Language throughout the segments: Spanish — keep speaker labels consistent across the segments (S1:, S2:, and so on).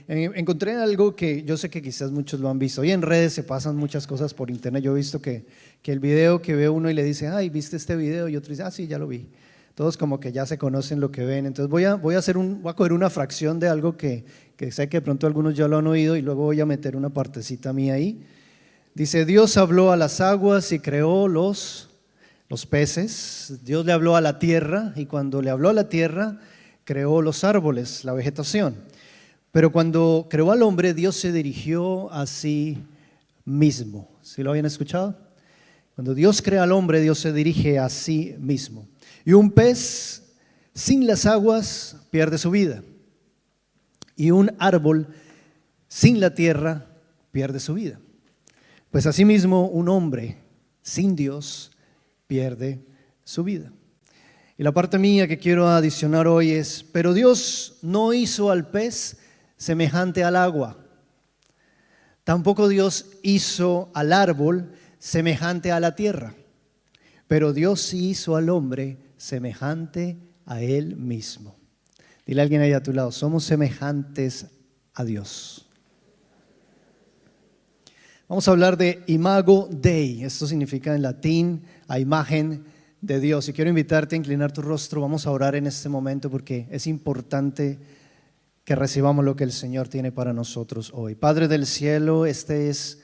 S1: Encontré algo que yo sé que quizás muchos lo han visto. Hoy en redes se pasan muchas cosas por internet. Yo he visto que el video que ve uno y le dice, ay, ¿viste este video? Y otro dice, ah, sí, ya lo vi. Todos como que ya se conocen lo que ven. Entonces voy a coger una fracción de algo que sé que de pronto algunos ya lo han oído y luego voy a meter una partecita mía ahí. Dice, Dios habló a las aguas y creó los peces. Dios le habló a la tierra y cuando le habló a la tierra, creó los árboles, la vegetación. Pero cuando creó al hombre, Dios se dirigió a sí mismo. ¿Sí lo habían escuchado? Cuando Dios crea al hombre, Dios se dirige a sí mismo. Y un pez sin las aguas pierde su vida. Y un árbol sin la tierra pierde su vida. Pues asimismo, un hombre sin Dios pierde su vida. Y la parte mía que quiero adicionar hoy es, pero Dios no hizo al pez semejante al agua. Tampoco Dios hizo al árbol semejante a la tierra. Pero Dios sí hizo al hombre semejante a Él mismo. Dile a alguien ahí a tu lado, somos semejantes a Dios. Vamos a hablar de Imago Dei. Esto significa en latín a imagen de Dios. Y quiero invitarte a inclinar tu rostro. Vamos a orar en este momento porque es importante que recibamos lo que el Señor tiene para nosotros hoy. Padre del cielo, este es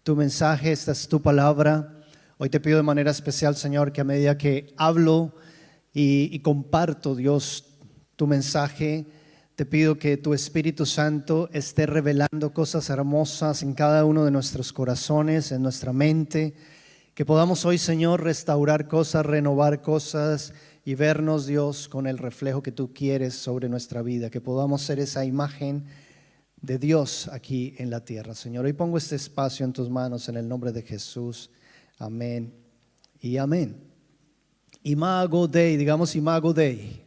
S1: tu mensaje, esta es tu palabra. Hoy te pido de manera especial, Señor, que a medida que hablo y comparto, Dios, tu mensaje, te pido que tu Espíritu Santo esté revelando cosas hermosas en cada uno de nuestros corazones, en nuestra mente, que podamos hoy, Señor, restaurar cosas, renovar cosas y vernos, Dios, con el reflejo que tú quieres sobre nuestra vida, que podamos ser esa imagen de Dios aquí en la tierra. Señor, hoy pongo este espacio en tus manos en el nombre de Jesús. Amén y amén. Imago Dei, digamos Imago Dei.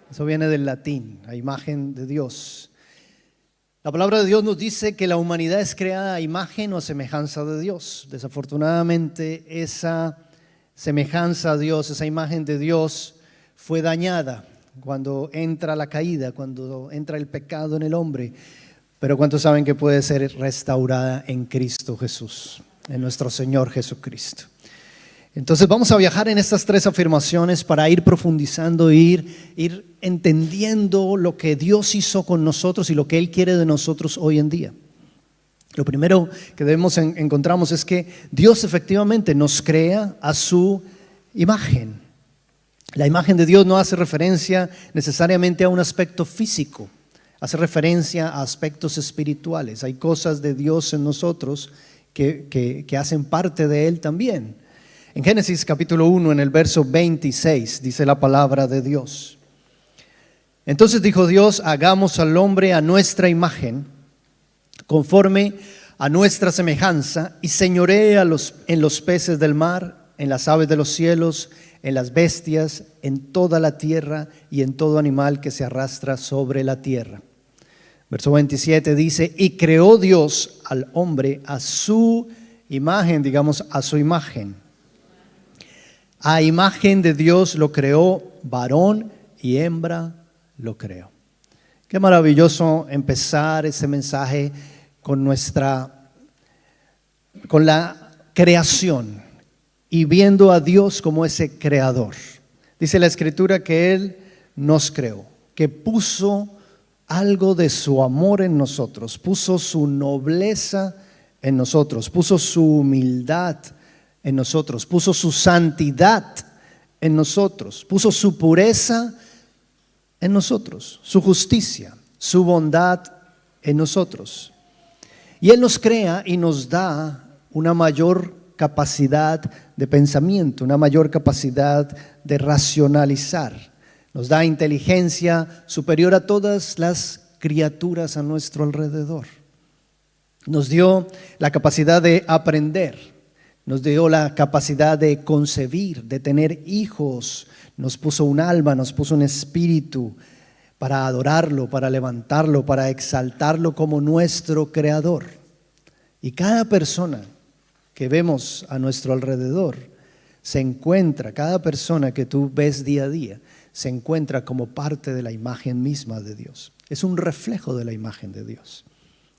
S1: Eso viene del latín, la imagen de Dios. La palabra de Dios nos dice que la humanidad es creada a imagen o a semejanza de Dios. Desafortunadamente, esa semejanza a Dios, esa imagen de Dios fue dañada cuando entra la caída, cuando entra el pecado en el hombre. Pero ¿cuántos saben que puede ser restaurada en Cristo Jesús, en nuestro Señor Jesucristo? Entonces vamos a viajar en estas tres afirmaciones para ir profundizando, ir entendiendo lo que Dios hizo con nosotros y lo que Él quiere de nosotros hoy en día. Lo primero que encontramos es que Dios efectivamente nos crea a su imagen. La imagen de Dios no hace referencia necesariamente a un aspecto físico, hace referencia a aspectos espirituales. Hay cosas de Dios en nosotros que hacen parte de Él también. En Génesis capítulo 1, en el verso 26, dice la palabra de Dios. Entonces dijo Dios, hagamos al hombre a nuestra imagen, conforme a nuestra semejanza, y señoree en los peces del mar, en las aves de los cielos, en las bestias, en toda la tierra y en todo animal que se arrastra sobre la tierra. Verso 27 dice, y creó Dios al hombre a su imagen, digamos a su imagen. A imagen de Dios lo creó, varón y hembra lo creó. Qué maravilloso empezar ese mensaje con la creación y viendo a Dios como ese creador. Dice la Escritura que Él nos creó, que puso algo de su amor en nosotros, puso su nobleza en nosotros, puso su humildad en nosotros, puso su santidad en nosotros, puso su pureza en nosotros, su justicia, su bondad en nosotros. Y Él nos crea y nos da una mayor capacidad de pensamiento, una mayor capacidad de racionalizar. Nos da inteligencia superior a todas las criaturas a nuestro alrededor. Nos dio la capacidad de aprender. Nos dio la capacidad de concebir, de tener hijos. Nos puso un alma, nos puso un espíritu para adorarlo, para levantarlo, para exaltarlo como nuestro creador. Y cada persona que vemos a nuestro alrededor se encuentra, cada persona que tú ves día a día, se encuentra como parte de la imagen misma de Dios. Es un reflejo de la imagen de Dios.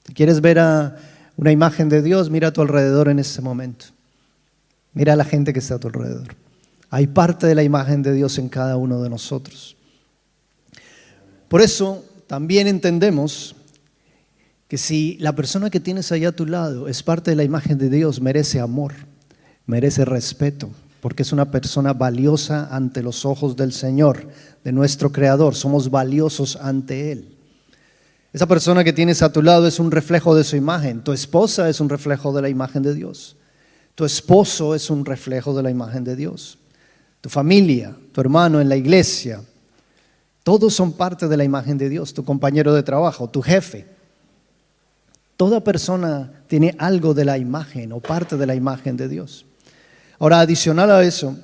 S1: Si quieres ver a una imagen de Dios, mira a tu alrededor en ese momento. Mira a la gente que está a tu alrededor. Hay parte de la imagen de Dios en cada uno de nosotros. Por eso también entendemos que si la persona que tienes allá a tu lado es parte de la imagen de Dios, merece amor, merece respeto, porque es una persona valiosa ante los ojos del Señor, de nuestro Creador. Somos valiosos ante Él. Esa persona que tienes a tu lado es un reflejo de su imagen. Tu esposa es un reflejo de la imagen de Dios. Tu esposo es un reflejo de la imagen de Dios. Tu familia, tu hermano en la iglesia, todos son parte de la imagen de Dios. Tu compañero de trabajo, tu jefe. Toda persona tiene algo de la imagen o parte de la imagen de Dios. Ahora, adicional a eso,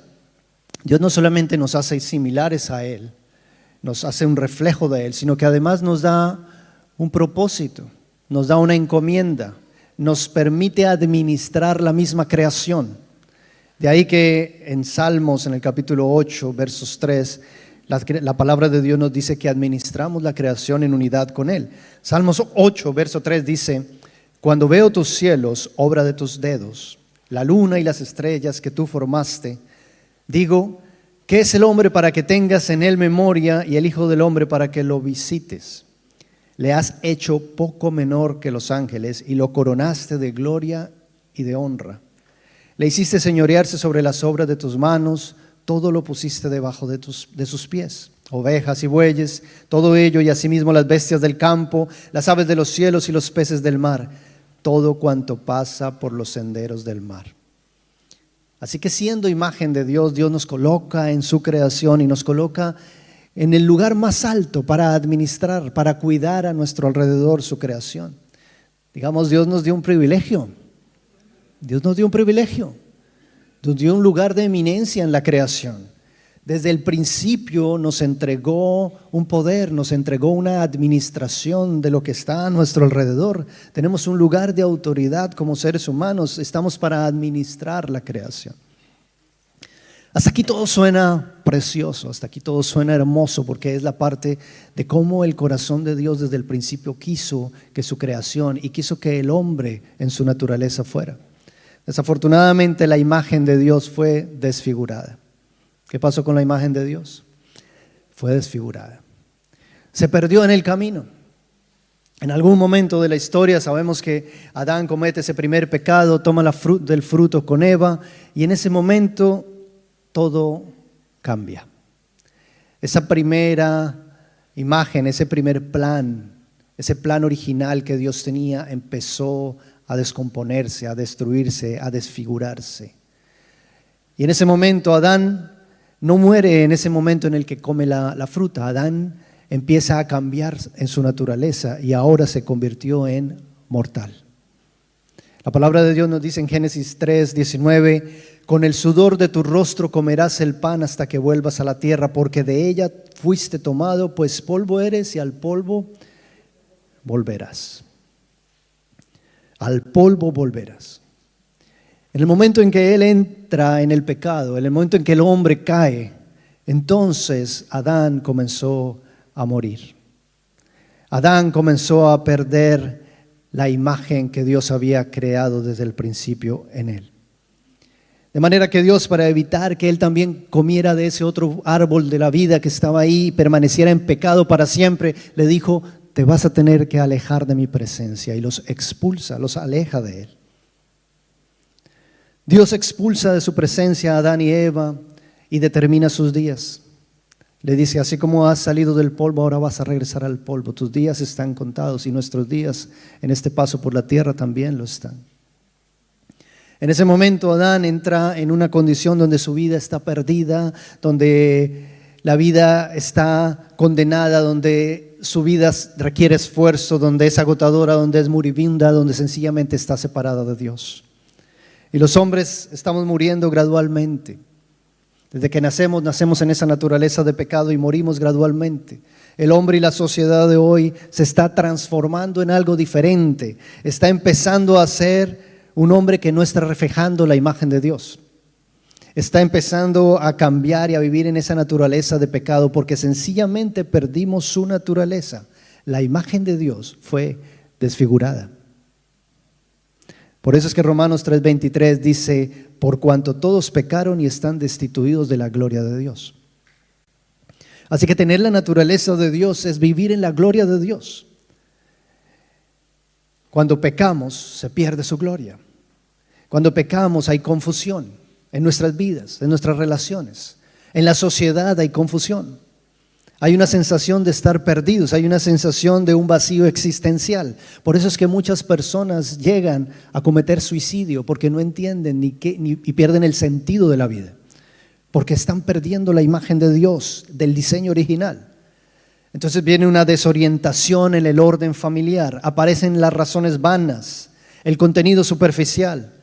S1: Dios no solamente nos hace similares a Él, nos hace un reflejo de Él, sino que además nos da un propósito, nos da una encomienda, nos permite administrar la misma creación. De ahí que en Salmos, en el capítulo 8, versos 3, la palabra de Dios nos dice que administramos la creación en unidad con Él. Salmos 8, verso 3 dice: cuando veo tus cielos, obra de tus dedos, la luna y las estrellas que tú formaste, digo, ¿qué es el hombre para que tengas en él memoria y el hijo del hombre para que lo visites? Le has hecho poco menor que los ángeles y lo coronaste de gloria y de honra. Le hiciste señorearse sobre las obras de tus manos, todo lo pusiste debajo de sus pies. Ovejas y bueyes, todo ello, y asimismo las bestias del campo, las aves de los cielos y los peces del mar, todo cuanto pasa por los senderos del mar. Así que siendo imagen de Dios, Dios nos coloca en su creación y nos coloca en el lugar más alto para administrar, para cuidar a nuestro alrededor su creación. Digamos, Dios nos dio un privilegio. Dios nos dio un privilegio. Nos dio un lugar de eminencia en la creación. Desde el principio nos entregó un poder, nos entregó una administración de lo que está a nuestro alrededor. Tenemos un lugar de autoridad como seres humanos, estamos para administrar la creación. Hasta aquí todo suena precioso, hasta aquí todo suena hermoso, porque es la parte de cómo el corazón de Dios desde el principio quiso que su creación y quiso que el hombre en su naturaleza fuera. Desafortunadamente la imagen de Dios fue desfigurada. ¿Qué pasó con la imagen de Dios? Fue desfigurada. Se perdió en el camino. En algún momento de la historia sabemos que Adán comete ese primer pecado, toma del fruto con Eva, y en ese momento todo cambia. Esa primera imagen, ese primer plan, ese plan original que Dios tenía, empezó a descomponerse, a destruirse, a desfigurarse. Y en ese momento Adán no muere en ese momento en el que come la fruta. Adán empieza a cambiar en su naturaleza y ahora se convirtió en mortal. La palabra de Dios nos dice en Génesis 3:19: con el sudor de tu rostro comerás el pan hasta que vuelvas a la tierra, porque de ella fuiste tomado, pues polvo eres y al polvo volverás. Al polvo volverás. En el momento en que él entra en el pecado, en el momento en que el hombre cae, entonces Adán comenzó a morir. Adán comenzó a perder la imagen que Dios había creado desde el principio en él. De manera que Dios, para evitar que él también comiera de ese otro árbol de la vida que estaba ahí y permaneciera en pecado para siempre, le dijo: te vas a tener que alejar de mi presencia, y los expulsa, los aleja de él. Dios expulsa de su presencia a Adán y Eva y determina sus días. Le dice: así como has salido del polvo, ahora vas a regresar al polvo. Tus días están contados, y nuestros días en este paso por la tierra también lo están. En ese momento Adán entra en una condición donde su vida está perdida, donde la vida está condenada, donde su vida requiere esfuerzo, donde es agotadora, donde es moribunda, donde sencillamente está separada de Dios. Y los hombres estamos muriendo gradualmente. Desde que nacemos en esa naturaleza de pecado y morimos gradualmente. El hombre y la sociedad de hoy se está transformando en algo diferente. Está empezando a ser un hombre que no está reflejando la imagen de Dios. está empezando a cambiar y a vivir en esa naturaleza de pecado porque sencillamente perdimos su naturaleza. La imagen de Dios fue desfigurada. Por eso es que Romanos 3:23 dice, por cuanto todos pecaron y están destituidos de la gloria de Dios. Así que tener la naturaleza de Dios es vivir en la gloria de Dios. Cuando pecamos se pierde su gloria. Cuando pecamos hay confusión en nuestras vidas, en nuestras relaciones. En la sociedad hay confusión. Hay una sensación de estar perdidos, hay una sensación de un vacío existencial. Por eso es que muchas personas llegan a cometer suicidio porque no entienden y pierden el sentido de la vida. Porque están perdiendo la imagen de Dios, del diseño original. Entonces viene una desorientación en el orden familiar, aparecen las razones vanas, el contenido superficial.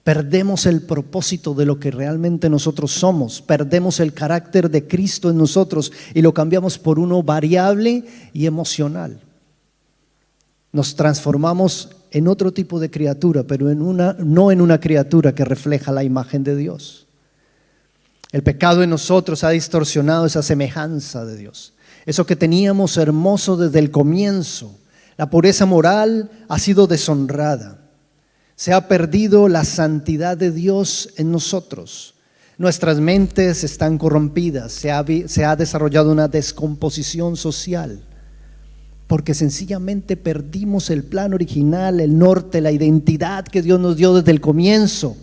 S1: Perdemos el propósito de lo que realmente nosotros somos, perdemos el carácter de Cristo en nosotros y lo cambiamos por uno variable y emocional. Nos transformamos en otro tipo de criatura, pero no en una criatura que refleja la imagen de Dios. El pecado en nosotros ha distorsionado esa semejanza de Dios. Eso que teníamos hermoso desde el comienzo, la pureza moral ha sido deshonrada. Se ha perdido la santidad de Dios en nosotros. Nuestras mentes están corrompidas, se ha desarrollado una descomposición social, porque sencillamente perdimos el plan original, el norte, la identidad que Dios nos dio desde el comienzo.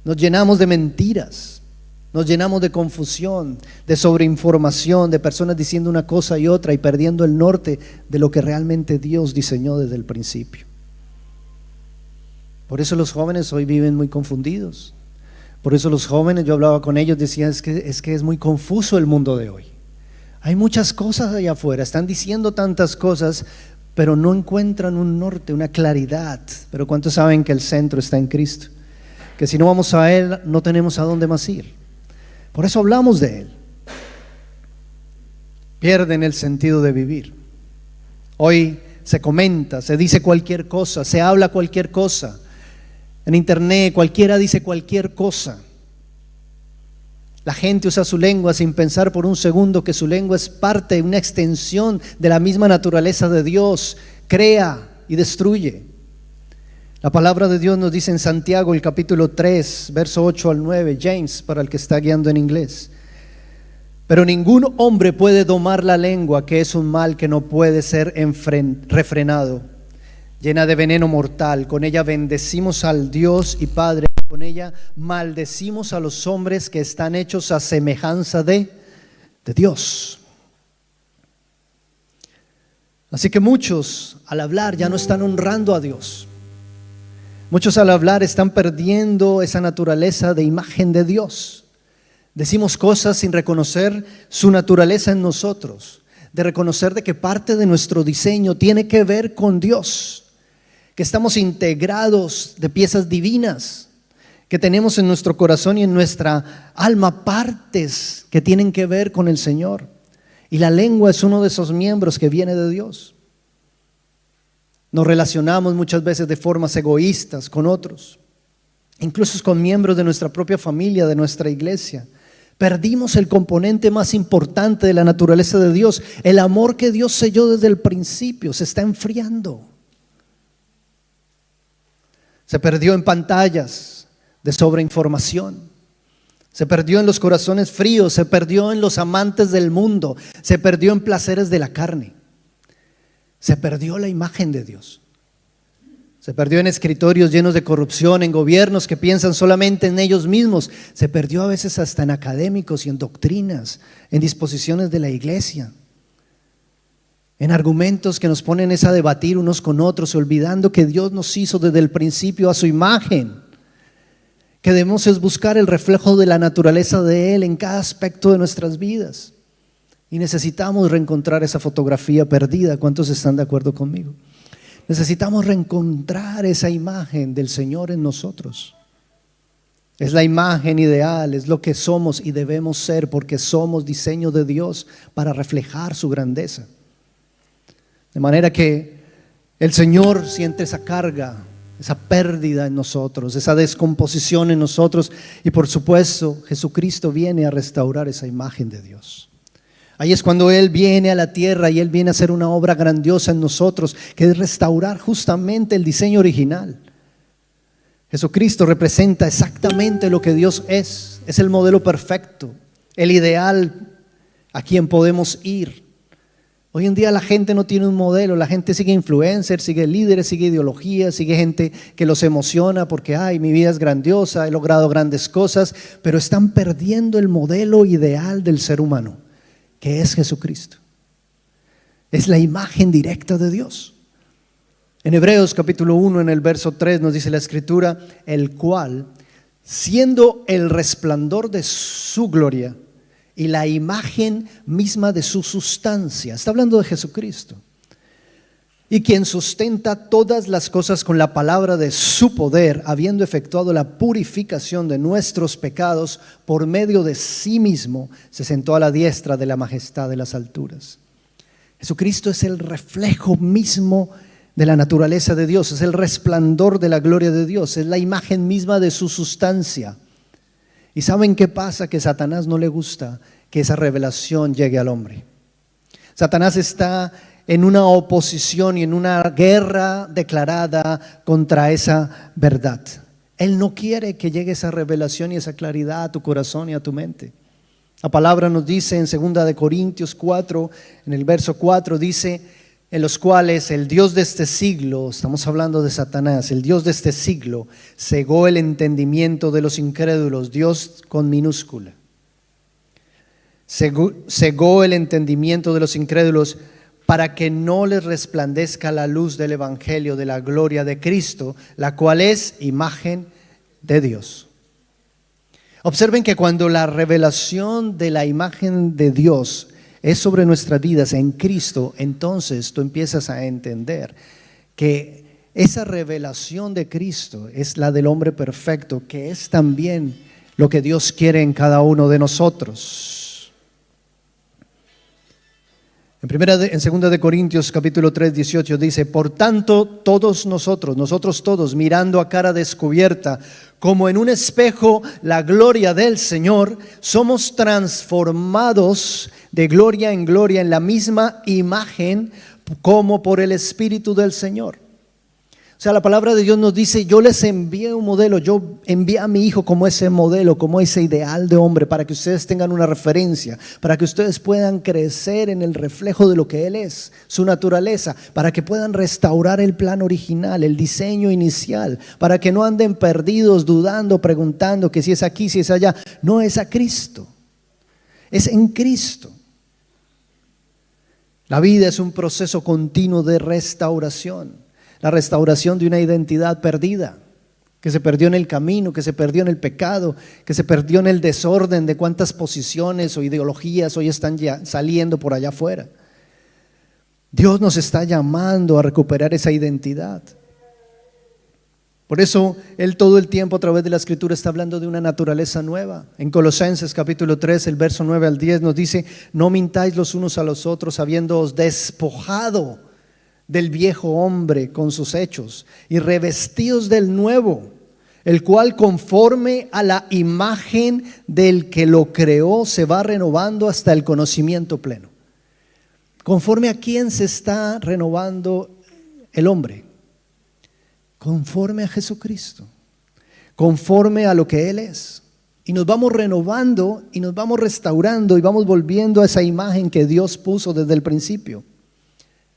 S1: Nos llenamos de mentiras, nos llenamos de confusión, de sobreinformación, de personas diciendo una cosa y otra y perdiendo el norte de lo que realmente Dios diseñó desde el principio. Por eso los jóvenes hoy viven muy confundidos. Por eso los jóvenes, yo hablaba con ellos, decían es que es muy confuso el mundo de hoy. Hay muchas cosas allá afuera, están diciendo tantas cosas, pero no encuentran un norte, una claridad. Pero ¿cuántos saben que el centro está en Cristo? Que si no vamos a Él, no tenemos a dónde más ir. Por eso hablamos de Él. Pierden el sentido de vivir. Hoy se comenta, se dice cualquier cosa, se habla cualquier cosa. En internet cualquiera dice cualquier cosa. La gente usa su lengua sin pensar por un segundo que su lengua es parte, una extensión de la misma naturaleza de Dios. Crea y destruye. La palabra de Dios nos dice en Santiago, el capítulo 3, verso 8 al 9, James, para el que está guiando en inglés. Pero ningún hombre puede domar la lengua, que es un mal que no puede ser refrenado. Llena de veneno mortal, con ella bendecimos al Dios y Padre, con ella maldecimos a los hombres que están hechos a semejanza de Dios. Así que muchos al hablar ya no están honrando a Dios. Muchos al hablar están perdiendo esa naturaleza de imagen de Dios. Decimos cosas sin reconocer su naturaleza en nosotros, de reconocer de que parte de nuestro diseño tiene que ver con Dios, que estamos integrados de piezas divinas, que tenemos en nuestro corazón y en nuestra alma partes que tienen que ver con el Señor. Y la lengua es uno de esos miembros que viene de Dios. Nos relacionamos muchas veces de formas egoístas con otros, incluso con miembros de nuestra propia familia, de nuestra iglesia. Perdimos el componente más importante de la naturaleza de Dios. El amor que Dios selló desde el principio se está enfriando. Se perdió en pantallas de sobreinformación. Se perdió en los corazones fríos. Se perdió en los amantes del mundo. Se perdió en placeres de la carne. Se perdió la imagen de Dios. Se perdió en escritorios llenos de corrupción, en gobiernos que piensan solamente en ellos mismos. Se perdió a veces hasta en académicos y en doctrinas, en disposiciones de la iglesia, en argumentos que nos ponen a debatir unos con otros, olvidando que Dios nos hizo desde el principio a su imagen, que debemos es buscar el reflejo de la naturaleza de Él en cada aspecto de nuestras vidas. Y necesitamos reencontrar esa fotografía perdida. ¿Cuántos están de acuerdo conmigo? Necesitamos reencontrar esa imagen del Señor en nosotros. Es la imagen ideal, es lo que somos y debemos ser, porque somos diseño de Dios para reflejar su grandeza. De manera que el Señor siente esa carga esa pérdida en nosotros, esa descomposición en nosotros. Y por supuesto, Jesucristo viene a restaurar esa imagen de Dios. Ahí es cuando Él viene a la tierra y Él viene a hacer una obra grandiosa en nosotros, que es restaurar justamente el diseño original. Jesucristo representa exactamente lo que Dios es el modelo perfecto, el ideal a quien podemos ir. Hoy en día la gente no tiene un modelo, la gente sigue influencers, sigue líderes, sigue ideologías, sigue gente que los emociona porque ay, mi vida es grandiosa, he logrado grandes cosas, pero están perdiendo el modelo ideal del ser humano, que es Jesucristo. Es la imagen directa de Dios. En Hebreos capítulo 1, en el verso 3 nos dice la Escritura, el cual, siendo el resplandor de su gloria y la imagen misma de su sustancia, está hablando de Jesucristo, y quien sustenta todas las cosas con la palabra de su poder, habiendo efectuado la purificación de nuestros pecados por medio de sí mismo, se sentó a la diestra de la majestad de las alturas. Jesucristo es el reflejo mismo de la naturaleza de Dios, es el resplandor de la gloria de Dios, es la imagen misma de su sustancia. ¿Y saben qué pasa? Que a Satanás no le gusta que esa revelación llegue al hombre. Satanás está en una oposición y en una guerra declarada contra esa verdad. Él no quiere que llegue esa revelación y esa claridad a tu corazón y a tu mente. La palabra nos dice en 2 Corintios 4, en el verso 4, dice, en los cuales el Dios de este siglo, estamos hablando de Satanás, el Dios de este siglo cegó el entendimiento de los incrédulos, Dios con minúscula. Cegó el entendimiento de los incrédulos para que no les resplandezca la luz del evangelio de la gloria de Cristo, la cual es imagen de Dios. Observen que cuando la revelación de la imagen de Dios es sobre nuestras vidas en Cristo, entonces tú empiezas a entender que esa revelación de Cristo es la del hombre perfecto, que es también lo que Dios quiere en cada uno de nosotros. En 2 Corintios capítulo 3, 18 dice, por tanto todos nosotros todos, mirando a cara descubierta, como en un espejo la gloria del Señor, somos transformados de gloria en gloria en la misma imagen como por el Espíritu del Señor. O sea, la palabra de Dios nos dice, yo les envié un modelo, yo envié a mi hijo como ese modelo, como ese ideal de hombre, para que ustedes tengan una referencia, para que ustedes puedan crecer en el reflejo de lo que Él es, su naturaleza, para que puedan restaurar el plan original, el diseño inicial, para que no anden perdidos, dudando, preguntando que si es aquí, si es allá. No, es a Cristo, es en Cristo. La vida es un proceso continuo de restauración. La restauración de una identidad perdida, que se perdió en el camino, que se perdió en el pecado, que se perdió en el desorden de cuántas posiciones o ideologías hoy están ya saliendo por allá afuera. Dios nos está llamando a recuperar esa identidad. Por eso Él todo el tiempo a través de la Escritura está hablando de una naturaleza nueva. En Colosenses capítulo 3, el verso 9 al 10 nos dice, no mintáis los unos a los otros, habiéndoos despojado del viejo hombre con sus hechos y revestidos del nuevo, el cual conforme a la imagen del que lo creó se va renovando hasta el conocimiento pleno. ¿Conforme a quién se está renovando el hombre? Conforme a Jesucristo, conforme a lo que Él es. Y nos vamos renovando y nos vamos restaurando y vamos volviendo a esa imagen que Dios puso desde el principio.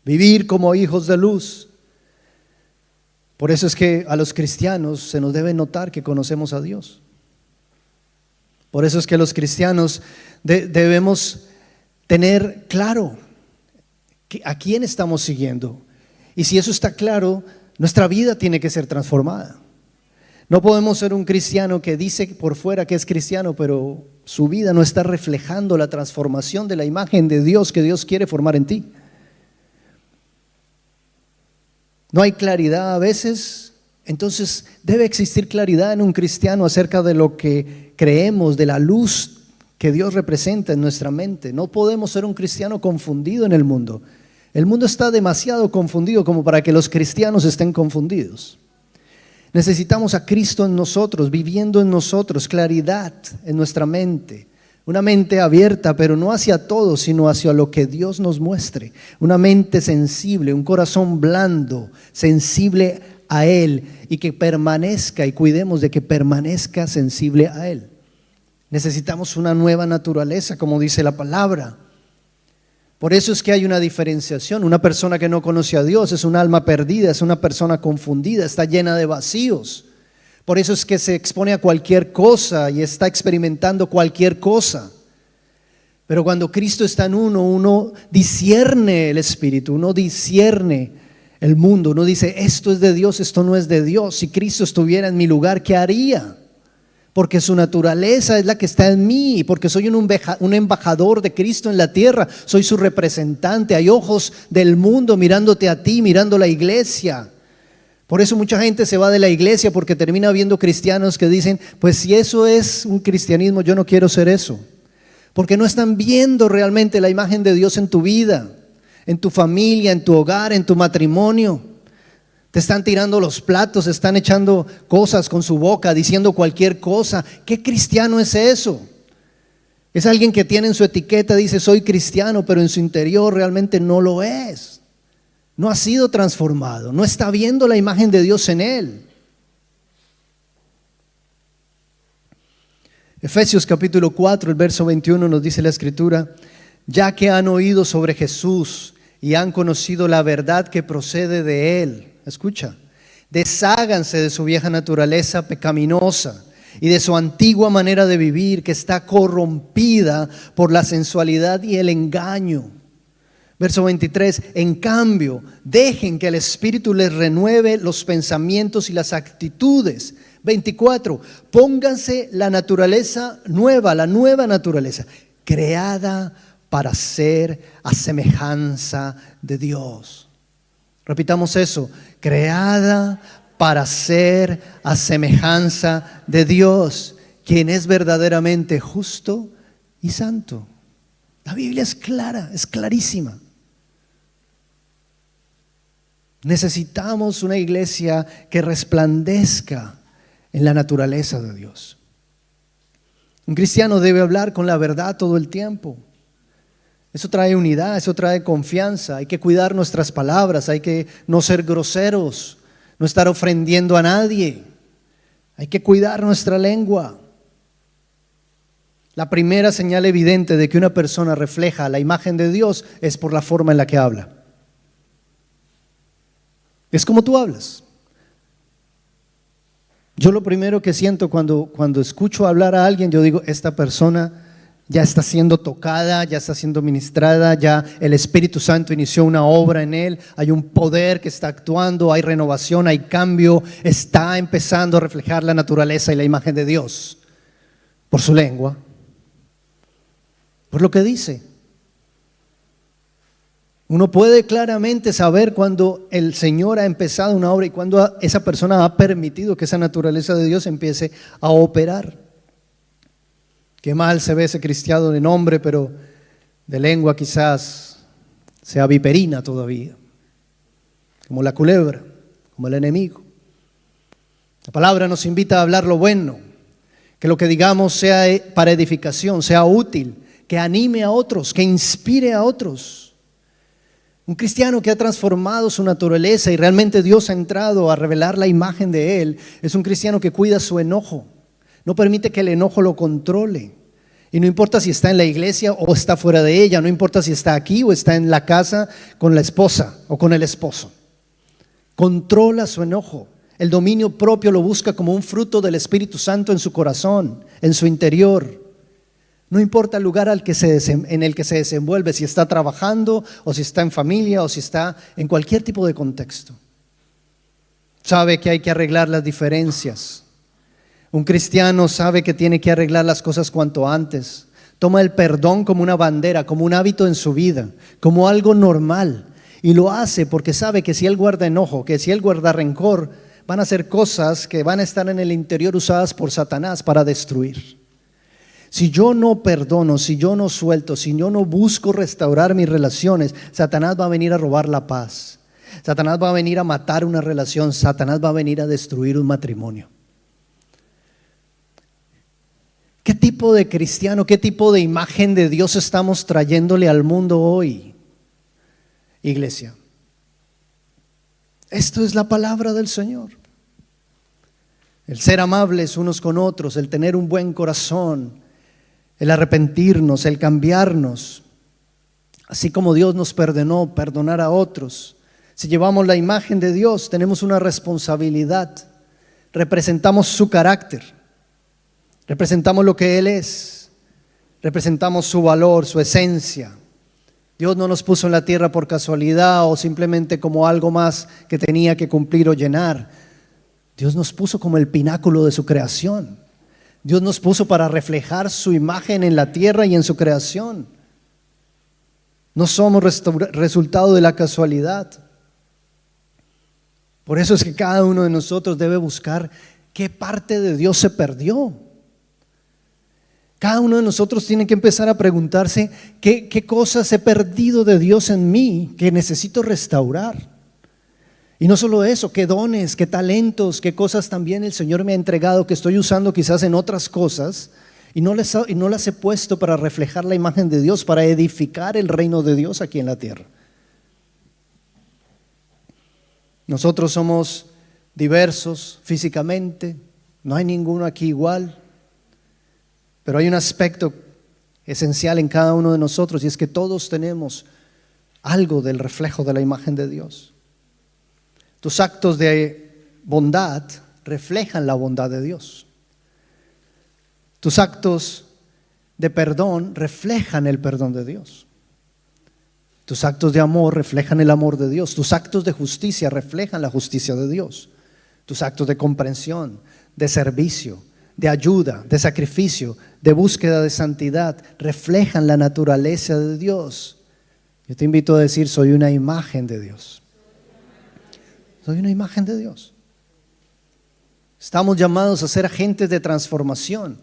S1: Vivir como hijos de luz. Por eso es que a los cristianos se nos debe notar que conocemos a Dios. Por eso es que los cristianos debemos tener claro a quién estamos siguiendo. Y si eso está claro, nuestra vida tiene que ser transformada. No podemos ser un cristiano que dice por fuera que es cristiano, pero su vida no está reflejando la transformación de la imagen de Dios que Dios quiere formar en ti. No hay claridad a veces, entonces debe existir claridad en un cristiano acerca de lo que creemos, de la luz que Dios representa en nuestra mente. No podemos ser un cristiano confundido en el mundo. El mundo está demasiado confundido como para que los cristianos estén confundidos. Necesitamos a Cristo en nosotros, viviendo en nosotros, claridad en nuestra mente. Una mente abierta, pero no hacia todo, sino hacia lo que Dios nos muestre. Una mente sensible, un corazón blando, sensible a Él, y que permanezca, y cuidemos de que permanezca sensible a Él. Necesitamos una nueva naturaleza, como dice la palabra. Por eso es que hay una diferenciación. Una persona que no conoce a Dios es un alma perdida, es una persona confundida, está llena de vacíos. Por eso es que se expone a cualquier cosa y está experimentando cualquier cosa. Pero cuando Cristo está en uno discierne el espíritu, uno discierne el mundo, uno dice, esto es de Dios, esto no es de Dios. Si Cristo estuviera en mi lugar, ¿qué haría? Porque su naturaleza es la que está en mí, porque soy un embajador de Cristo en la tierra, soy su representante. Hay ojos del mundo mirándote a ti, mirando la iglesia. Por eso mucha gente se va de la iglesia, porque termina viendo cristianos que dicen, pues si eso es un cristianismo, yo no quiero ser eso. Porque no están viendo realmente la imagen de Dios en tu vida, en tu familia, en tu hogar, en tu matrimonio. Te están tirando los platos, están echando cosas con su boca, diciendo cualquier cosa. ¿Qué cristiano es eso? Es alguien que tiene en su etiqueta, dice soy cristiano, pero en su interior realmente no lo es. No ha sido transformado, no está viendo la imagen de Dios en él. Efesios capítulo 4, el verso 21 nos dice la escritura, ya que han oído sobre Jesús y han conocido la verdad que procede de él. Escucha, desháganse de su vieja naturaleza pecaminosa y de su antigua manera de vivir que está corrompida por la sensualidad y el engaño. Verso 23, en cambio, dejen que el Espíritu les renueve los pensamientos y las actitudes. 24, pónganse la naturaleza nueva, la nueva naturaleza, creada para ser a semejanza de Dios. Repitamos eso, creada para ser a semejanza de Dios, quien es verdaderamente justo y santo. La Biblia es clara, es clarísima. Necesitamos una iglesia que resplandezca en la naturaleza de Dios. Un cristiano debe hablar con la verdad todo el tiempo. Eso trae unidad, eso trae confianza. Hay que cuidar nuestras palabras, hay que no ser groseros, no estar ofendiendo a nadie. Hay que cuidar nuestra lengua. La primera señal evidente de que una persona refleja la imagen de Dios es por la forma en la que habla. Es como tú hablas. Yo lo primero que siento cuando escucho hablar a alguien, yo digo, esta persona ya está siendo tocada, ya está siendo ministrada, ya el Espíritu Santo inició una obra en él, hay un poder que está actuando, hay renovación, hay cambio, está empezando a reflejar la naturaleza y la imagen de Dios por su lengua, por lo que dice. Uno puede claramente saber cuando el Señor ha empezado una obra y cuando esa persona ha permitido que esa naturaleza de Dios empiece a operar. Qué mal se ve ese cristiano de nombre, pero de lengua quizás sea viperina todavía, como la culebra, como el enemigo. La palabra nos invita a hablar lo bueno, que lo que digamos sea para edificación, sea útil, que anime a otros, que inspire a otros. Un cristiano que ha transformado su naturaleza y realmente Dios ha entrado a revelar la imagen de él, es un cristiano que cuida su enojo, no permite que el enojo lo controle. Y no importa si está en la iglesia o está fuera de ella, no importa si está aquí o está en la casa con la esposa o con el esposo. Controla su enojo. El dominio propio lo busca como un fruto del Espíritu Santo en su corazón, en su interior. No importa el lugar en el que se desenvuelve, si está trabajando o si está en familia o si está en cualquier tipo de contexto. Sabe que hay que arreglar las diferencias. Un cristiano sabe que tiene que arreglar las cosas cuanto antes. Toma el perdón como una bandera, como un hábito en su vida, como algo normal. Y lo hace porque sabe que si él guarda enojo, que si él guarda rencor, van a ser cosas que van a estar en el interior usadas por Satanás para destruir. Si yo no perdono, si yo no suelto, si yo no busco restaurar mis relaciones, Satanás va a venir a robar la paz. Satanás va a venir a matar una relación. Satanás va a venir a destruir un matrimonio. ¿Qué tipo de cristiano, qué tipo de imagen de Dios estamos trayéndole al mundo hoy, iglesia? Esto es la palabra del Señor. El ser amables unos con otros, el tener un buen corazón, el arrepentirnos, el cambiarnos. Así como Dios nos perdonó, perdonar a otros. Si llevamos la imagen de Dios, tenemos una responsabilidad. Representamos su carácter. Representamos lo que Él es. Representamos su valor, su esencia. Dios no nos puso en la tierra por casualidad o simplemente como algo más que tenía que cumplir o llenar. Dios nos puso como el pináculo de su creación. Dios nos puso para reflejar su imagen en la tierra y en su creación. No somos resultado de la casualidad. Por eso es que cada uno de nosotros debe buscar qué parte de Dios se perdió. Cada uno de nosotros tiene que empezar a preguntarse qué cosas he perdido de Dios en mí que necesito restaurar. Y no solo eso, qué dones, qué talentos, qué cosas también el Señor me ha entregado que estoy usando quizás en otras cosas y no las he puesto para reflejar la imagen de Dios, para edificar el reino de Dios aquí en la tierra. Nosotros somos diversos físicamente, no hay ninguno aquí igual, pero hay un aspecto esencial en cada uno de nosotros y es que todos tenemos algo del reflejo de la imagen de Dios. Tus actos de bondad reflejan la bondad de Dios. Tus actos de perdón reflejan el perdón de Dios. Tus actos de amor reflejan el amor de Dios. Tus actos de justicia reflejan la justicia de Dios. Tus actos de comprensión, de servicio, de ayuda, de sacrificio, de búsqueda de santidad reflejan la naturaleza de Dios. Yo te invito a decir, soy una imagen de Dios. Soy una imagen de Dios. Estamos llamados a ser agentes de transformación,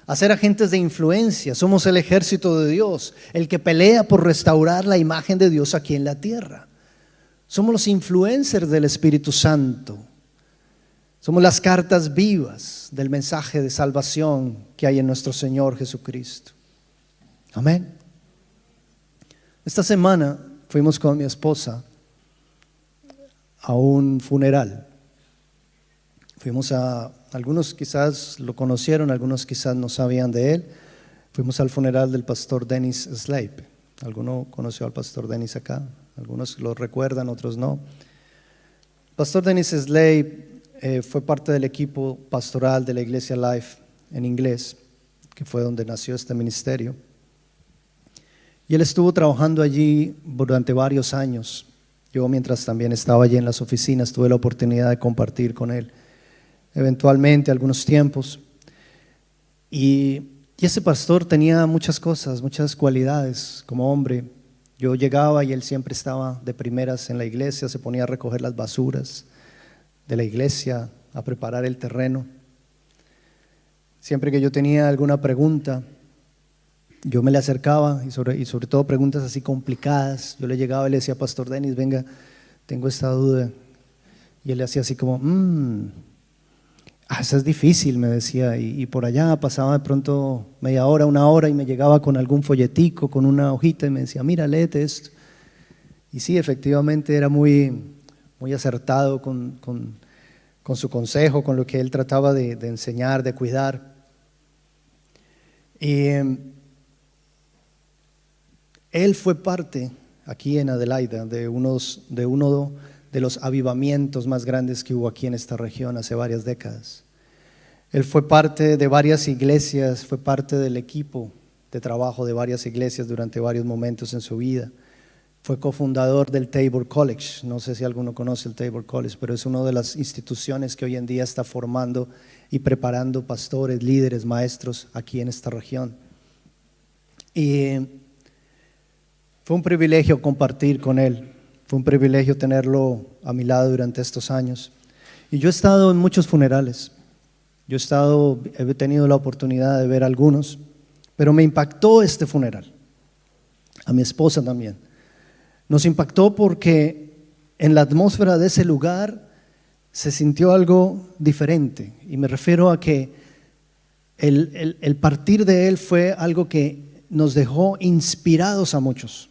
S1: a ser agentes de influencia. Somos el ejército de Dios, el que pelea por restaurar la imagen de Dios aquí en la tierra. Somos los influencers del Espíritu Santo. Somos las cartas vivas del mensaje de salvación que hay en nuestro Señor Jesucristo. Amén. Esta semana fuimos con mi esposa a un funeral. Fuimos algunos quizás lo conocieron, algunos quizás no sabían de él. Fuimos al funeral del pastor Dennis Slape. ¿Alguno conoció al pastor Dennis acá? Algunos lo recuerdan, otros no. El pastor Dennis Slape fue parte del equipo pastoral de la iglesia Life en inglés, que fue donde nació este ministerio. Y él estuvo trabajando allí durante varios años. Yo, mientras también estaba allí en las oficinas, tuve la oportunidad de compartir con él eventualmente algunos tiempos. Y ese pastor tenía muchas cosas, muchas cualidades como hombre. Yo llegaba y él siempre estaba de primeras en la iglesia, se ponía a recoger las basuras de la iglesia, a preparar el terreno. Siempre que yo tenía alguna pregunta, yo me le acercaba y sobre todo preguntas así complicadas. Yo le llegaba y le decía, pastor Dennis, venga, tengo esta duda. Y él le hacía así como, eso es difícil, me decía. Y por allá pasaba de pronto media hora, una hora y me llegaba con algún folletico, con una hojita y me decía, mira, léete esto. Y sí, efectivamente era muy acertado con su consejo, con lo que él trataba de enseñar, de cuidar. Y él fue parte aquí en Adelaida de uno de los avivamientos más grandes que hubo aquí en esta región hace varias décadas. Él fue parte de varias iglesias, fue parte del equipo de trabajo de varias iglesias durante varios momentos en su vida. Fue cofundador del Tabor College. No sé si alguno conoce el Tabor College, pero es una de las instituciones que hoy en día está formando y preparando pastores, líderes, maestros aquí en esta región. Y fue un privilegio compartir con él, fue un privilegio tenerlo a mi lado durante estos años. Y yo he estado en muchos funerales, he tenido la oportunidad de ver algunos, pero me impactó este funeral, a mi esposa también. Nos impactó porque en la atmósfera de ese lugar se sintió algo diferente. Y me refiero a que el partir de él fue algo que nos dejó inspirados a muchos.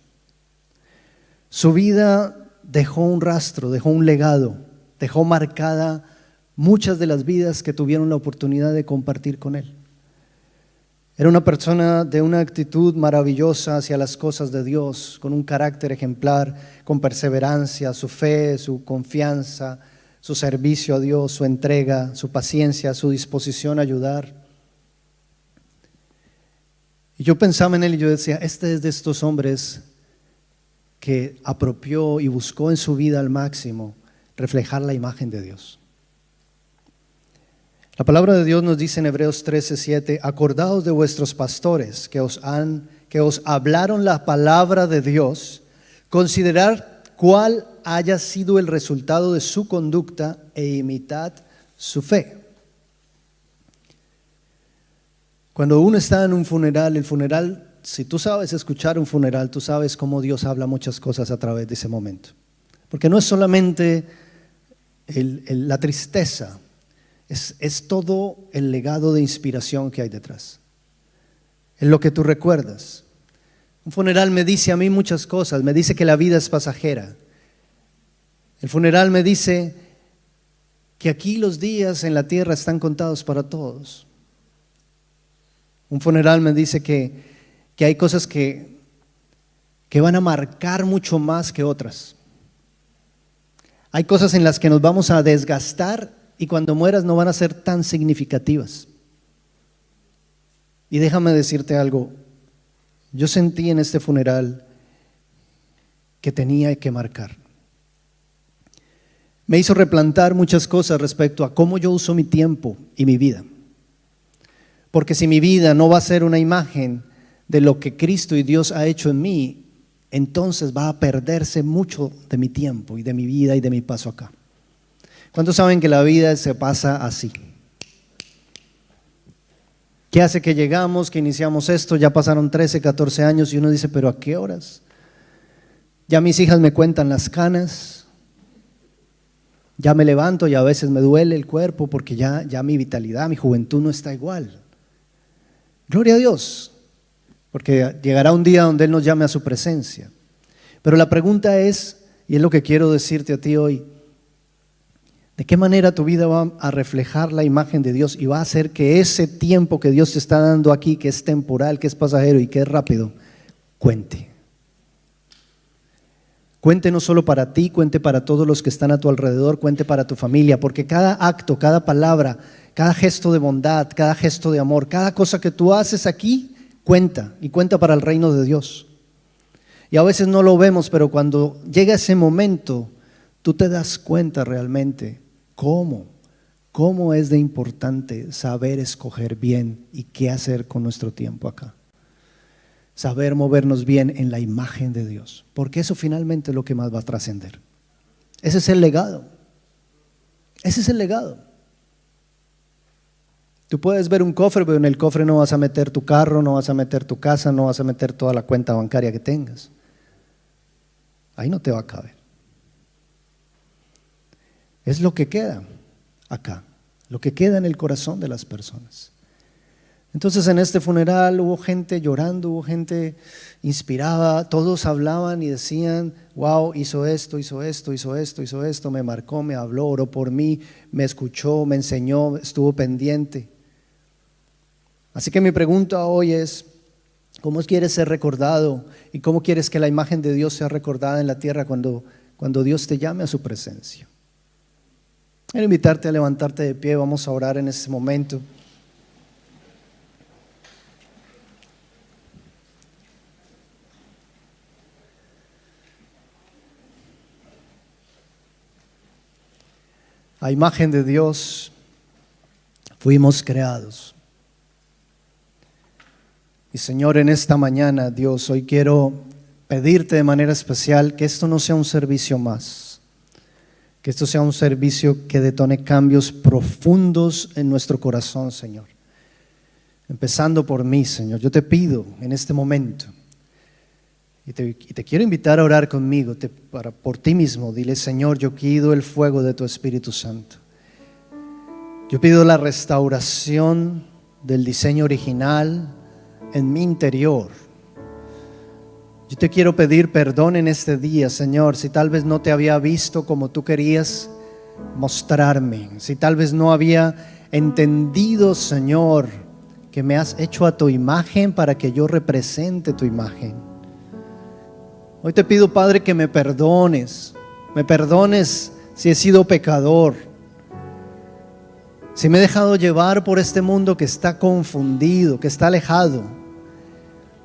S1: Su vida dejó un rastro, dejó un legado, dejó marcada muchas de las vidas que tuvieron la oportunidad de compartir con él. Era una persona de una actitud maravillosa hacia las cosas de Dios, con un carácter ejemplar, con perseverancia, su fe, su confianza, su servicio a Dios, su entrega, su paciencia, su disposición a ayudar. Y yo pensaba en él y yo decía, este es de estos hombres que apropió y buscó en su vida al máximo reflejar la imagen de Dios. La palabra de Dios nos dice en Hebreos 13:7, acordaos de vuestros pastores que os hablaron la palabra de Dios, considerad cuál haya sido el resultado de su conducta e imitad su fe. Cuando uno está en un funeral, el funeral, si tú sabes escuchar un funeral, tú sabes cómo Dios habla muchas cosas a través de ese momento. Porque no es solamente la tristeza, es todo el legado de inspiración que hay detrás. Es lo que tú recuerdas. Un funeral me dice a mí muchas cosas, me dice que la vida es pasajera. El funeral me dice que aquí los días en la tierra están contados para todos. Un funeral me dice que hay cosas que van a marcar mucho más que otras. Hay cosas en las que nos vamos a desgastar y cuando mueras no van a ser tan significativas. Y déjame decirte algo, yo sentí en este funeral que tenía que marcar. Me hizo replantar muchas cosas respecto a cómo yo uso mi tiempo y mi vida. Porque si mi vida no va a ser una imagen de lo que Cristo y Dios ha hecho en mí, entonces va a perderse mucho de mi tiempo y de mi vida y de mi paso acá. ¿Cuántos saben que la vida se pasa así? ¿Qué hace que llegamos, que iniciamos esto? Ya pasaron 13, 14 años y uno dice, ¿pero a qué horas? Ya mis hijas me cuentan las canas, ya me levanto y a veces me duele el cuerpo porque ya mi vitalidad, mi juventud no está igual. Gloria a Dios, porque llegará un día donde Él nos llame a su presencia. Pero la pregunta es, y es lo que quiero decirte a ti hoy, ¿de qué manera tu vida va a reflejar la imagen de Dios y va a hacer que ese tiempo que Dios te está dando aquí, que es temporal, que es pasajero y que es rápido, cuente? Cuente no solo para ti, cuente para todos los que están a tu alrededor, cuente para tu familia, porque cada acto, cada palabra, cada gesto de bondad, cada gesto de amor, cada cosa que tú haces aquí, cuenta y cuenta para el reino de Dios. Y a veces no lo vemos, pero cuando llega ese momento, tú te das cuenta realmente cómo es de importante saber escoger bien y qué hacer con nuestro tiempo acá. Saber movernos bien en la imagen de Dios, porque eso finalmente es lo que más va a trascender. Ese es el legado. Ese es el legado. Tú puedes ver un cofre, pero en el cofre no vas a meter tu carro, no vas a meter tu casa, no vas a meter toda la cuenta bancaria que tengas. Ahí no te va a caber. Es lo que queda acá, lo que queda en el corazón de las personas. Entonces en este funeral hubo gente llorando, hubo gente inspirada, todos hablaban y decían, wow, hizo esto, hizo esto, hizo esto, hizo esto, me marcó, me habló, oró por mí, me escuchó, me enseñó, estuvo pendiente. Así que mi pregunta hoy es, ¿cómo quieres ser recordado y cómo quieres que la imagen de Dios sea recordada en la tierra cuando Dios te llame a su presencia? Quiero invitarte a levantarte de pie, vamos a orar en ese momento. A imagen de Dios fuimos creados. Y Señor, en esta mañana, Dios, hoy quiero pedirte de manera especial que esto no sea un servicio más, que esto sea un servicio que detone cambios profundos en nuestro corazón, Señor. Empezando por mí, Señor, yo te pido en este momento Y te quiero invitar a orar conmigo por ti mismo. Dile: Señor, yo pido el fuego de tu Espíritu Santo. Yo pido la restauración del diseño original en mi interior. Yo te quiero pedir perdón en este día, Señor, si tal vez no te había visto como tú querías mostrarme, si tal vez no había entendido, Señor, que me has hecho a tu imagen para que yo represente tu imagen. Hoy te pido, Padre, que me perdones si he sido pecador, si me he dejado llevar por este mundo que está confundido, que está alejado.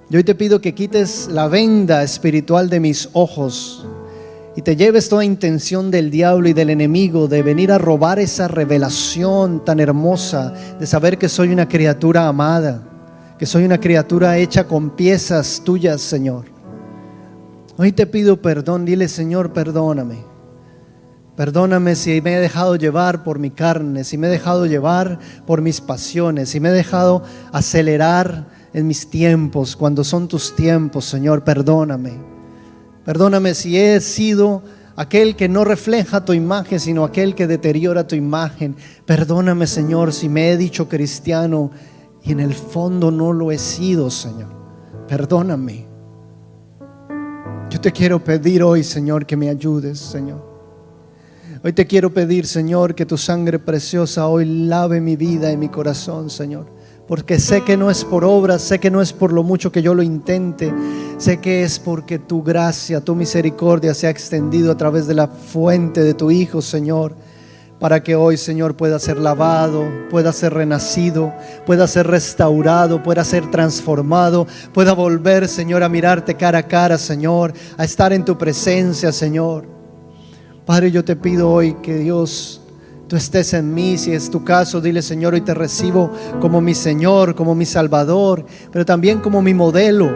S1: Yo hoy te pido que quites la venda espiritual de mis ojos y te lleves toda intención del diablo y del enemigo de venir a robar esa revelación tan hermosa de saber que soy una criatura amada, que soy una criatura hecha con piezas tuyas, Señor. Hoy te pido perdón. Dile: Señor, perdóname. Perdóname si me he dejado llevar por mi carne, si me he dejado llevar por mis pasiones, si me he dejado acelerar en mis tiempos cuando son tus tiempos, Señor. Perdóname. Perdóname si he sido aquel que no refleja tu imagen, sino aquel que deteriora tu imagen. Perdóname, Señor, si me he dicho cristiano y en el fondo no lo he sido, Señor. Perdóname. Yo te quiero pedir hoy, Señor, que me ayudes, Señor. Hoy te quiero pedir, Señor, que tu sangre preciosa hoy lave mi vida y mi corazón, Señor. Porque sé que no es por obras, sé que no es por lo mucho que yo lo intente. Sé que es porque tu gracia, tu misericordia se ha extendido a través de la fuente de tu Hijo, Señor. Para que hoy, Señor, pueda ser lavado, pueda ser renacido, pueda ser restaurado, pueda ser transformado, pueda volver, Señor, a mirarte cara a cara, Señor, a estar en tu presencia, Señor. Padre, yo te pido hoy que Dios, tú estés en mí. Si es tu caso, dile: Señor, hoy te recibo como mi Señor, como mi Salvador, pero también como mi modelo.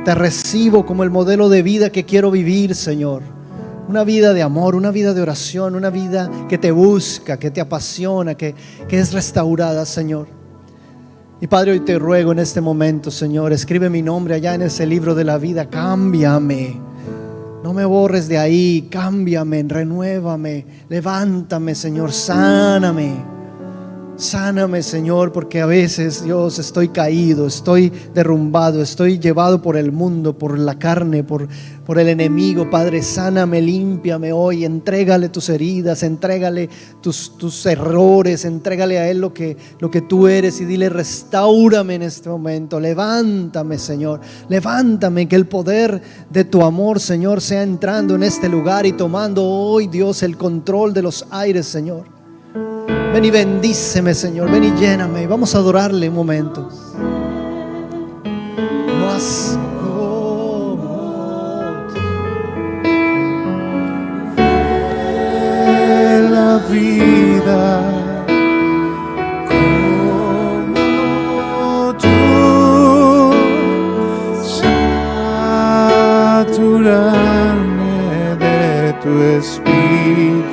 S1: Te recibo como el modelo de vida que quiero vivir, Señor. Una vida de amor, una vida de oración, una vida que te busca, que te apasiona, que es restaurada, Señor. Y Padre, hoy te ruego en este momento, Señor, escribe mi nombre allá en ese libro de la vida. Cámbiame. No me borres de ahí, cámbiame, renuévame, levántame, Señor, sáname. Sáname, Señor, porque a veces, Dios, estoy caído, estoy derrumbado, estoy llevado por el mundo, por la carne, por el enemigo. Padre, sáname, límpiame hoy, entrégale tus heridas, entrégale tus errores, entrégale a Él lo que tú eres y dile: restáurame en este momento, levántame, Señor, levántame, que el poder de tu amor, Señor, sea entrando en este lugar y tomando hoy, Dios, el control de los aires, Señor. Ven y bendíceme, Señor, ven y lléname. Vamos a adorarle un momento. Más
S2: de la vida como tú, saturarme de tu espíritu.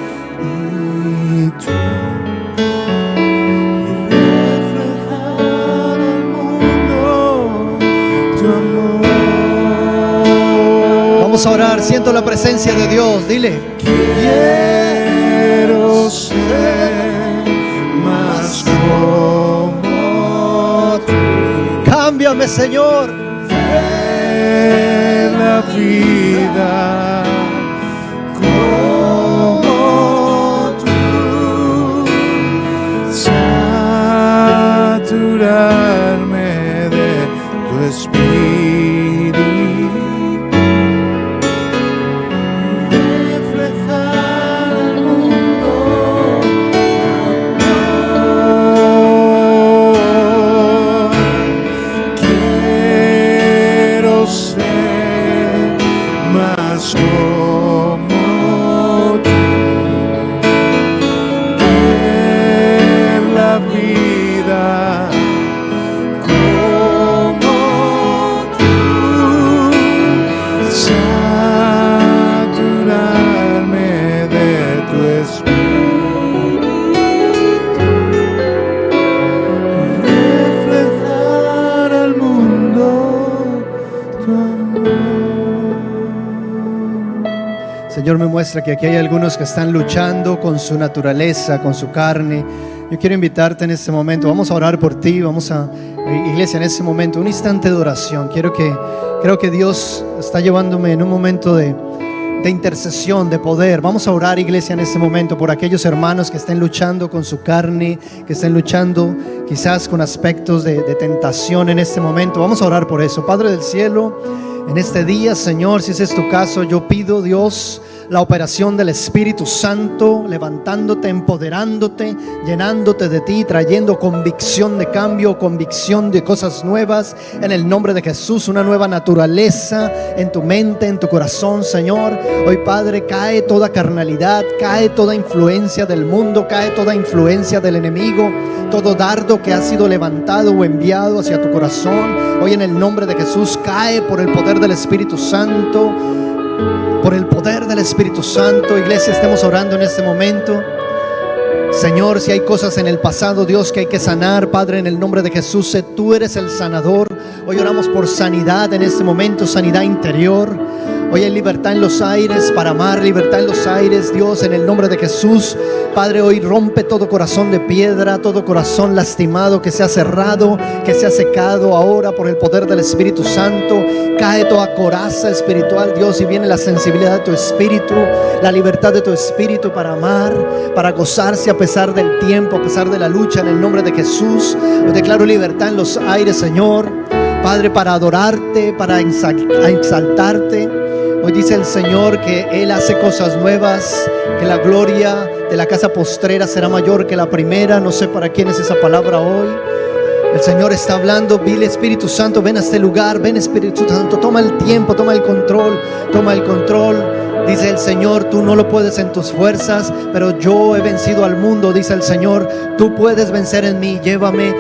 S1: Vamos a orar, siento la presencia de Dios, dile:
S2: quiero ser más como tú.
S1: Cámbiame, Señor,
S2: de la vida como tú, saturarme de tu espíritu. Como
S1: Señor, me muestra que aquí hay algunos que están luchando con su naturaleza, con su carne. Yo quiero invitarte en este momento. Vamos a orar por ti. Vamos a, iglesia, en este momento, un instante de oración. Creo que Dios está llevándome en un momento de intercesión, de poder. Vamos a orar, iglesia, en este momento por aquellos hermanos que estén luchando con su carne, que estén luchando quizás con aspectos de tentación en este momento. Vamos a orar por eso. Padre del cielo, en este día, Señor, si ese es tu caso, yo pido, Dios, la operación del Espíritu Santo, levantándote, empoderándote, llenándote de ti, trayendo convicción de cambio, convicción de cosas nuevas, en el nombre de Jesús, una nueva naturaleza en tu mente, en tu corazón, Señor. Hoy, Padre, cae toda carnalidad, cae toda influencia del mundo, cae toda influencia del enemigo, todo dardo que ha sido levantado o enviado hacia tu corazón. Hoy, en el nombre de Jesús, cae por el poder del Espíritu Santo. Por el poder del Espíritu Santo, iglesia, estemos orando en este momento. Señor, si hay cosas en el pasado, Dios, que hay que sanar, Padre, en el nombre de Jesús, sé tú eres el sanador. Hoy oramos por sanidad en este momento, sanidad interior. Hoy hay libertad en los aires para amar, libertad en los aires, Dios, en el nombre de Jesús. Padre, hoy rompe todo corazón de piedra, todo corazón lastimado que se ha cerrado, que se ha secado ahora por el poder del Espíritu Santo. Cae toda coraza espiritual, Dios, y viene la sensibilidad de tu espíritu, la libertad de tu espíritu para amar, para gozarse a pesar del tiempo, a pesar de la lucha, en el nombre de Jesús. Yo declaro libertad en los aires, Señor. Padre, para adorarte, para exaltarte. Hoy dice el Señor que Él hace cosas nuevas, que la gloria de la casa postrera será mayor que la primera. No sé para quién es esa palabra hoy. El Señor está hablando. Dile, Espíritu Santo, ven a este lugar, ven, Espíritu Santo, toma el tiempo, toma el control, toma el control. Dice el Señor, tú no lo puedes en tus fuerzas, pero yo he vencido al mundo, dice el Señor. Tú puedes vencer en mí, llévame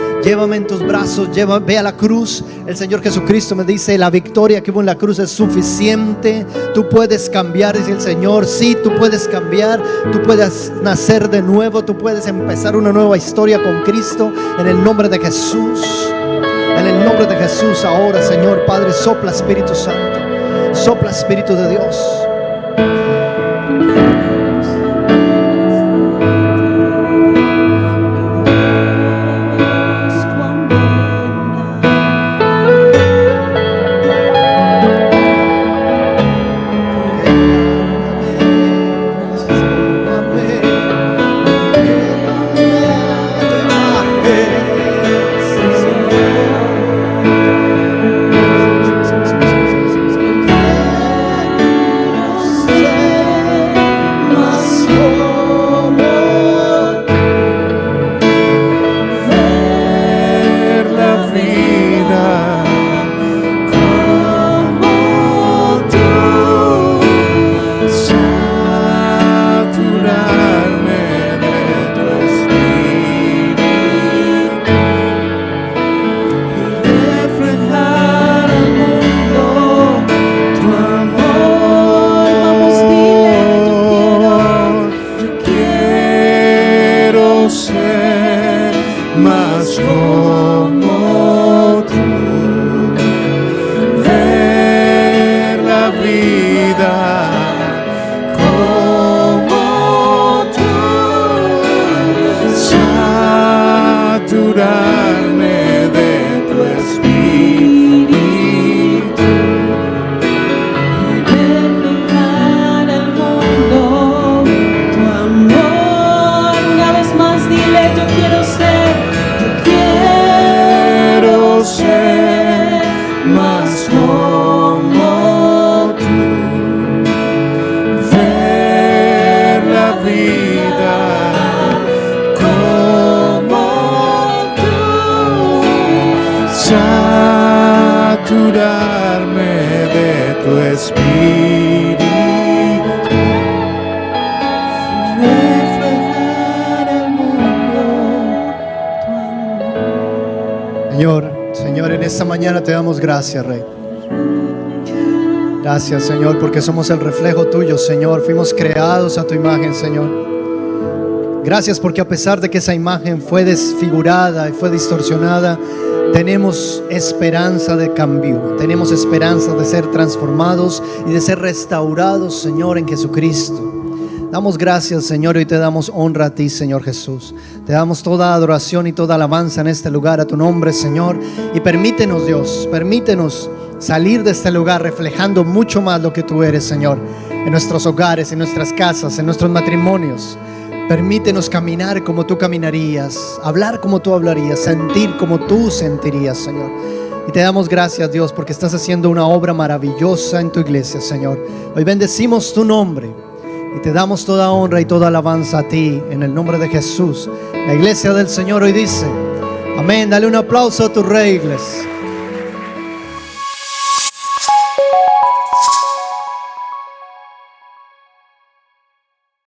S1: en tus brazos, ve a la cruz. El Señor Jesucristo me dice, la victoria que hubo en la cruz es suficiente. Tú puedes cambiar, dice el Señor. Sí, tú puedes cambiar, tú puedes nacer de nuevo, tú puedes empezar una nueva historia con Cristo, en el nombre de Jesús. En el nombre de Jesús, ahora, Señor Padre, sopla Espíritu Santo, sopla Espíritu de Dios. Señor, en esta mañana te damos gracias, Rey. Gracias, Señor, porque somos el reflejo tuyo, Señor. Fuimos creados a tu imagen, Señor. Gracias porque a pesar de que esa imagen fue desfigurada y fue distorsionada, tenemos esperanza de cambio, tenemos esperanza de ser transformados y de ser restaurados, Señor, en Jesucristo. Damos gracias, Señor, y te damos honra a ti, Señor Jesús. Te damos toda adoración y toda alabanza en este lugar a tu nombre, Señor. Y permítenos, Dios, permítenos salir de este lugar reflejando mucho más lo que tú eres, Señor, en nuestros hogares, en nuestras casas, en nuestros matrimonios. Permítenos caminar como tú caminarías, hablar como tú hablarías, sentir como tú sentirías, Señor. Y te damos gracias, Dios, porque estás haciendo una obra maravillosa en tu iglesia, Señor. Hoy bendecimos tu nombre y te damos toda honra y toda alabanza a ti, en el nombre de Jesús. La iglesia del Señor hoy dice: amén. Dale un aplauso a tu Rey, iglesia.